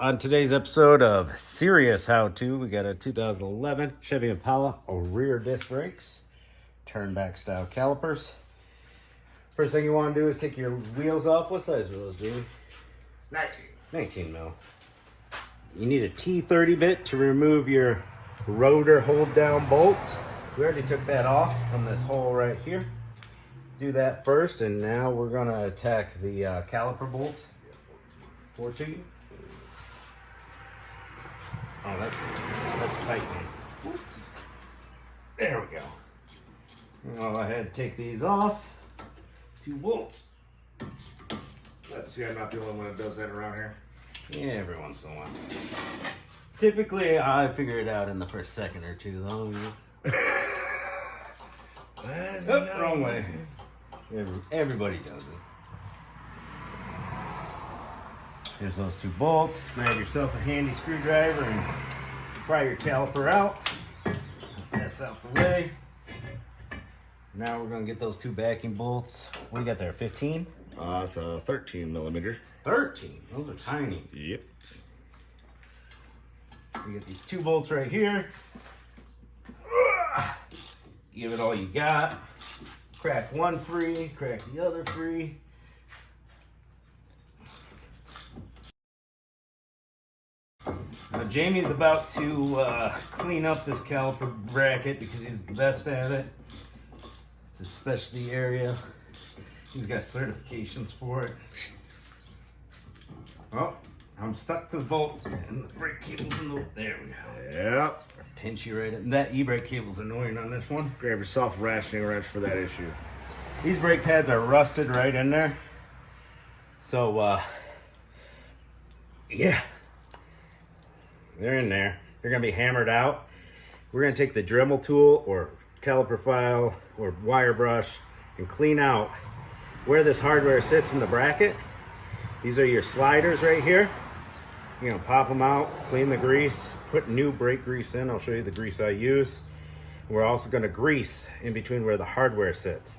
On today's episode of Serious How To, we got a 2011 Chevy Impala rear disc brakes, turn back style calipers. First thing you want to do is take your wheels off. What size were those, Jamie? 19 mil. You need a T30 bit to remove your rotor hold down bolts. We already took that off from this hole right here. Do that first, and now we're going to attack the caliper bolts. 14. Oh, that's tight, man. Whoops. There we go. I'll go ahead and take these off. 2 bolts. Let's see, I'm not the only one that does that around here. Yeah, every once in a while. Typically, I figure it out in the first second or two, though. Oh, wrong way. Everybody does it. There's those 2 bolts. Grab yourself a handy screwdriver and pry your caliper out. That's out the way. Now we're going to get those 2 backing bolts. What do you got there, 15? It's a 13 millimeter. 13? Those are tiny. Yep. You get these 2 bolts right here. Give it all you got. Crack one free, crack the other free. Now Jamie's about to clean up this caliper bracket because he's the best at it. It's a specialty area. He's got certifications for it. Oh, I'm stuck to the bolt and the brake cable's in the... There we go. Yep. Pinch you right in. That e-brake cable's annoying on this one. Grab yourself a ratcheting wrench for that issue. These brake pads are rusted right in there. So, yeah. They're in there. They're going to be hammered out. We're going to take the Dremel tool or caliper file or wire brush and clean out where this hardware sits in the bracket. These are your sliders right here. You're going to pop them out, clean the grease, put new brake grease in. I'll show you the grease I use. We're also going to grease in between where the hardware sits.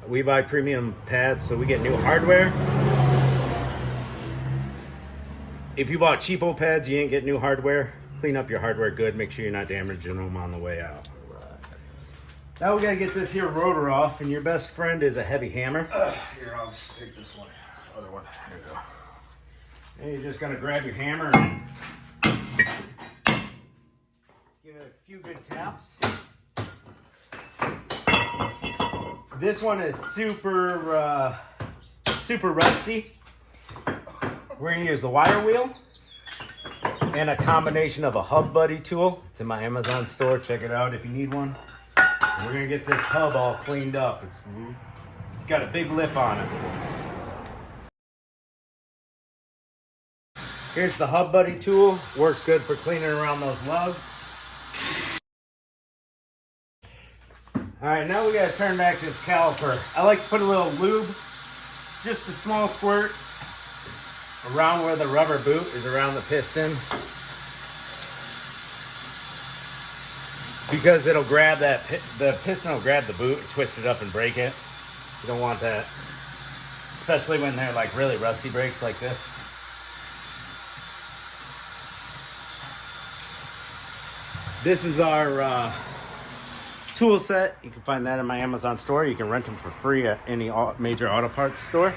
We buy premium pads, so we get new hardware. If you bought cheapo pads, you ain't get new hardware. Clean up your hardware good. Make sure you're not damaging them on the way out. Now we gotta get this here rotor off, and your best friend is a heavy hammer. Here, I'll just take this one. Other one. Here we go. And you're just gonna grab your hammer and give it a few good taps. This one is super rusty. We're gonna use the wire wheel and a combination of a hub buddy tool. It's in my Amazon store. Check it out if you need one. And we're gonna get this hub all cleaned up. It's got a big lip on it. Here's the hub buddy tool. Works good for cleaning around those lugs. All right, now we gotta turn back this caliper. I like to put a little lube, just a small squirt, around where the rubber boot is around the piston, because it'll grab that, the piston will grab the boot, twist it up and break it. You don't want that, especially when they're like really rusty brakes like this. This is our tool set. You can find that in my Amazon store. You can rent them for free at any major auto parts store.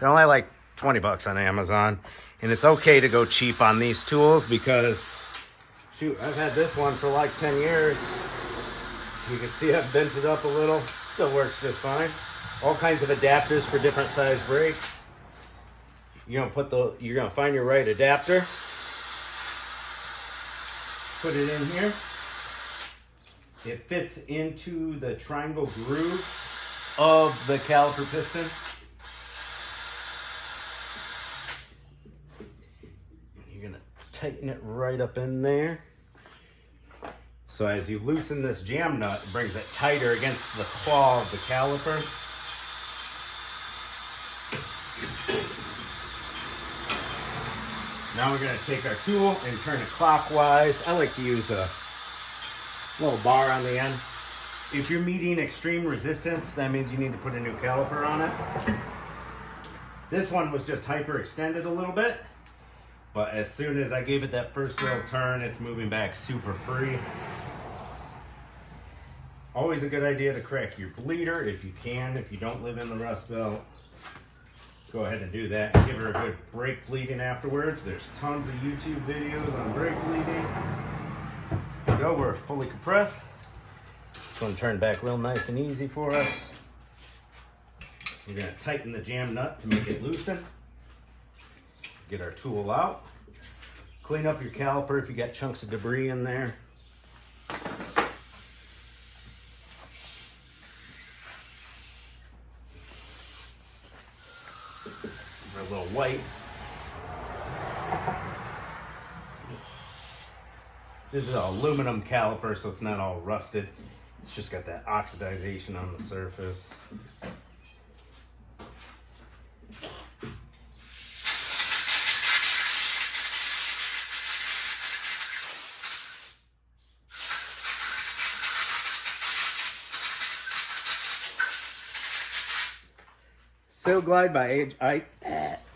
They're only like 20 bucks on Amazon, and it's okay to go cheap on these tools because, shoot, I've had this one for like 10 years. You can see I've bent it up a little. Still works just fine. All kinds of adapters for different size brakes. You're gonna find your right adapter. Put it in here. It fits into the triangle groove of the caliper piston. Tighten it right up in there. So as you loosen this jam nut, it brings it tighter against the claw of the caliper. Now we're going to take our tool and turn it clockwise. I like to use a little bar on the end. If you're meeting extreme resistance, that means you need to put a new caliper on it. This one was just hyperextended a little bit. But as soon as I gave it that first little turn, it's moving back super free. Always a good idea to crack your bleeder if you can. If you don't live in the Rust Belt, go ahead and do that. Give her a good brake bleeding afterwards. There's tons of YouTube videos on brake bleeding. There we go, we're fully compressed. It's going to turn back real nice and easy for us. We're going to tighten the jam nut to make it loosen. Get our tool out. Clean up your caliper if you got chunks of debris in there. A little white. This is an aluminum caliper, so it's not all rusted. It's just got that oxidization on the surface. Seal Glide by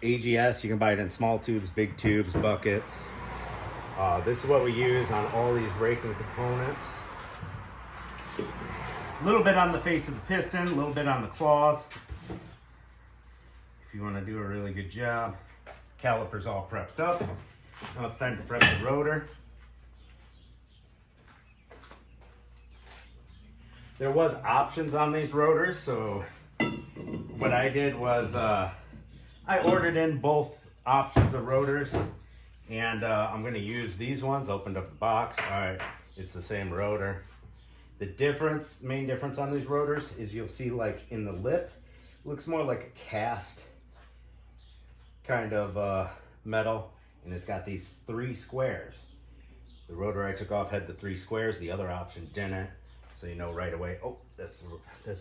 AGS. You can buy it in small tubes, big tubes, buckets. This is what we use on all these braking components. A little bit on the face of the piston, a little bit on the claws. If you want to do a really good job. Caliper's all prepped up. Now it's time to prep the rotor. There was options on these rotors, so what I did was I ordered in both options of rotors, and I'm going to use these ones. Opened up the box. All right, it's the same rotor. The main difference on these rotors is you'll see like in the lip, it looks more like a cast kind of metal, and it's got these 3 squares. The rotor I took off had the 3 squares. The other option didn't, so you know right away, oh, that's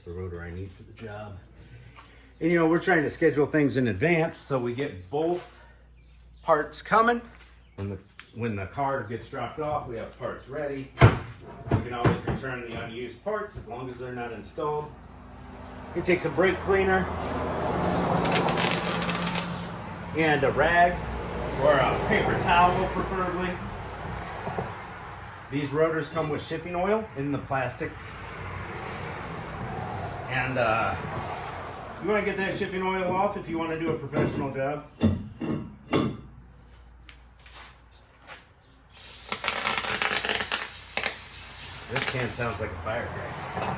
the rotor I need for the job. And you know, we're trying to schedule things in advance so we get both parts coming. When the car gets dropped off, we have parts ready. You can always return the unused parts as long as they're not installed. You take some brake cleaner and a rag or a paper towel preferably. These rotors come with shipping oil in the plastic. And you want to get that shipping oil off if you want to do a professional job. This can sounds like a firecracker.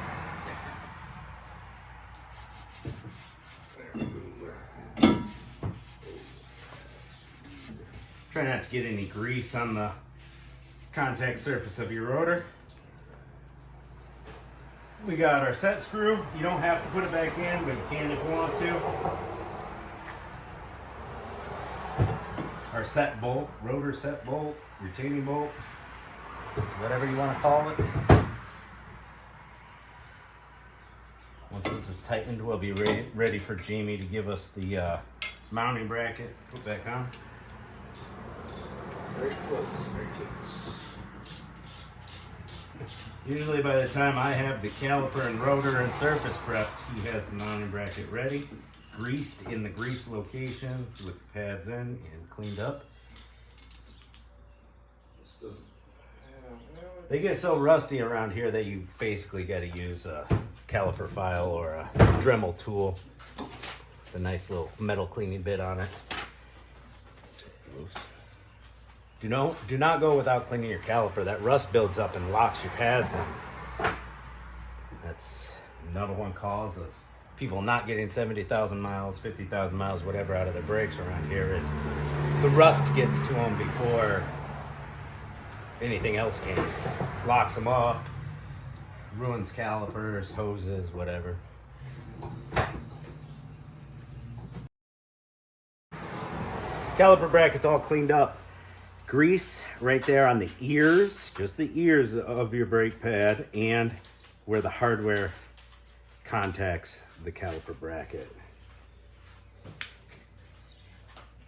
Try not to get any grease on the contact surface of your rotor. We got our set screw. You don't have to put it back in, but you can if you want to. Our set bolt, rotor set bolt, retaining bolt, whatever you want to call it. Once this is tightened, we'll be ready for Jamie to give us the mounting bracket. Put back on. Very close, very close. Usually by the time I have the caliper and rotor and surface prepped, he has the mounting bracket ready, greased in the grease locations with the pads in and cleaned up. This doesn't. They get so rusty around here that you basically got to use a caliper file or a Dremel tool. The nice little metal cleaning bit on it. Do not go without cleaning your caliper. That rust builds up and locks your pads in. That's number one cause of people not getting 70,000 miles, 50,000 miles, whatever out of their brakes around here is the rust gets to them before anything else can. Locks them up, ruins calipers, hoses, whatever. Caliper bracket's all cleaned up. Grease right there on the ears, just the ears of your brake pad, and where the hardware contacts the caliper bracket.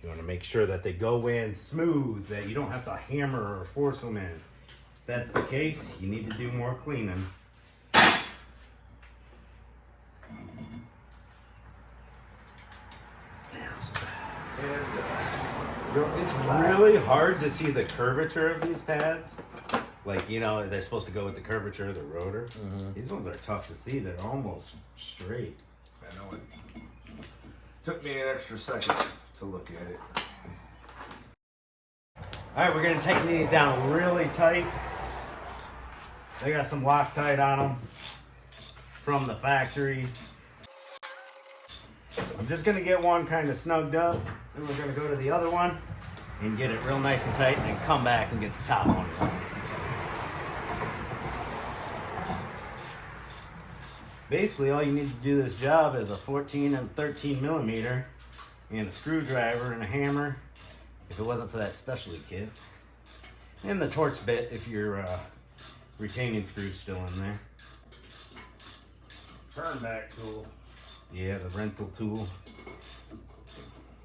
You want to make sure that they go in smooth, that you don't have to hammer or force them in. If that's the case, you need to do more cleaning. And It's really hard to see the curvature of these pads. Like, you know, they're supposed to go with the curvature of the rotor. These ones are tough to see. They're almost straight. I know it. Took me an extra second to look at it. All right, we're gonna tighten these down really tight. They got some Loctite on them from the factory. I'm just gonna get one kind of snugged up, then we're gonna go to the other one and get it real nice and tight, and then come back and get the top one real nice and tight. Basically, all you need to do this job is a 14 and 13 millimeter and a screwdriver and a hammer, if it wasn't for that specialty kit, and the Torx bit if your retaining screw's still in there. Turn back tool. Yeah, the rental tool.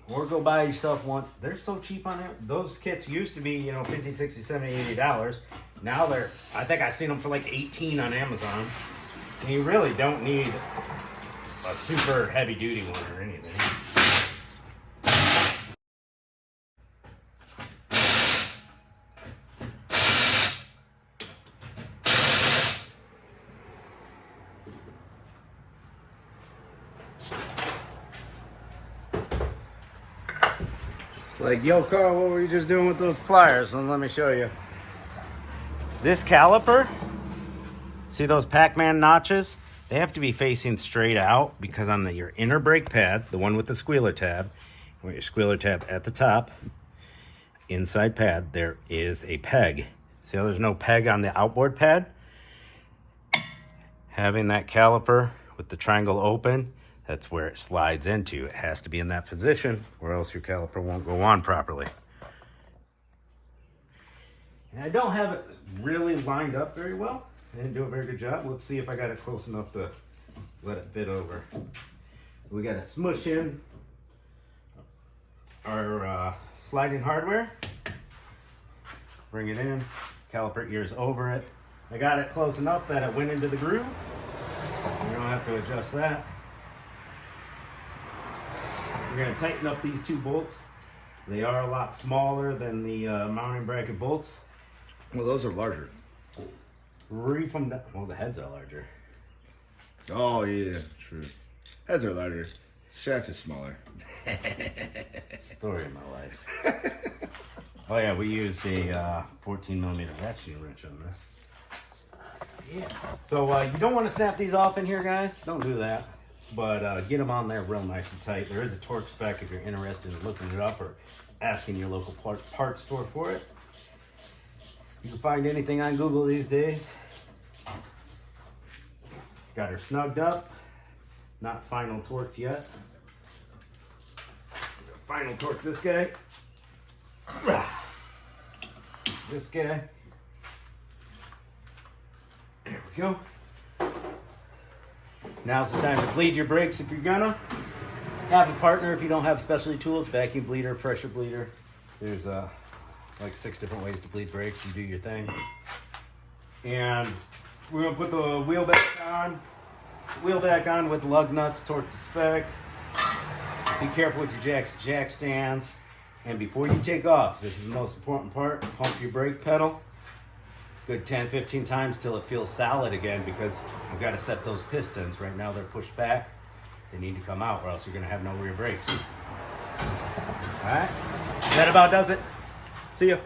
Or go buy yourself one. They're so cheap on it. Those kits used to be, you know, $50, $60, $70, $80. Now they're, I think I've seen them for like 18 on Amazon. And you really don't need a super heavy duty one or anything. It's like, yo, Carl, what were you just doing with those pliers? Well, let me show you. This caliper, see those Pac-Man notches? They have to be facing straight out because on your inner brake pad, the one with the squealer tab, with your squealer tab at the top, inside pad, there is a peg. See how there's no peg on the outboard pad? Having that caliper with the triangle open, that's where it slides into. It has to be in that position or else your caliper won't go on properly. And I don't have it really lined up very well. I didn't do a very good job. Let's see if I got it close enough to let it fit over. We got to smush in our sliding hardware. Bring it in. Caliper ears over it. I got it close enough that it went into the groove. We don't have to adjust that. We're going to tighten up these two bolts. They are a lot smaller than the mounting bracket bolts. Well, those are larger. Reef them down. Well, the heads are larger. Oh, yeah, true. Heads are larger. Shaft is smaller. Story of my life. Oh, yeah, we used a 14 millimeter ratcheting wrench on this. Yeah. So you don't want to snap these off in here, guys. Don't do that. But get them on there real nice and tight. There is a Torx spec if you're interested in looking it up or asking your local parts store for it. You can find anything on Google these days. Got her snugged up. Not final torqued yet. Final torque this guy. This guy. There we go. Now's the time to bleed your brakes if you're gonna. Have a partner if you don't have specialty tools. Vacuum bleeder, pressure bleeder. There's like 6 different ways to bleed brakes. You do your thing. And we're gonna put the wheel back on. Wheel back on with lug nuts, torque to spec. Be careful with your jack stands. And before you take off, this is the most important part, pump your brake pedal. Good 10, 15 times till it feels solid again, because we've got to set those pistons. Right now they're pushed back. They need to come out or else you're gonna have no rear brakes. All right, that about does it. See ya.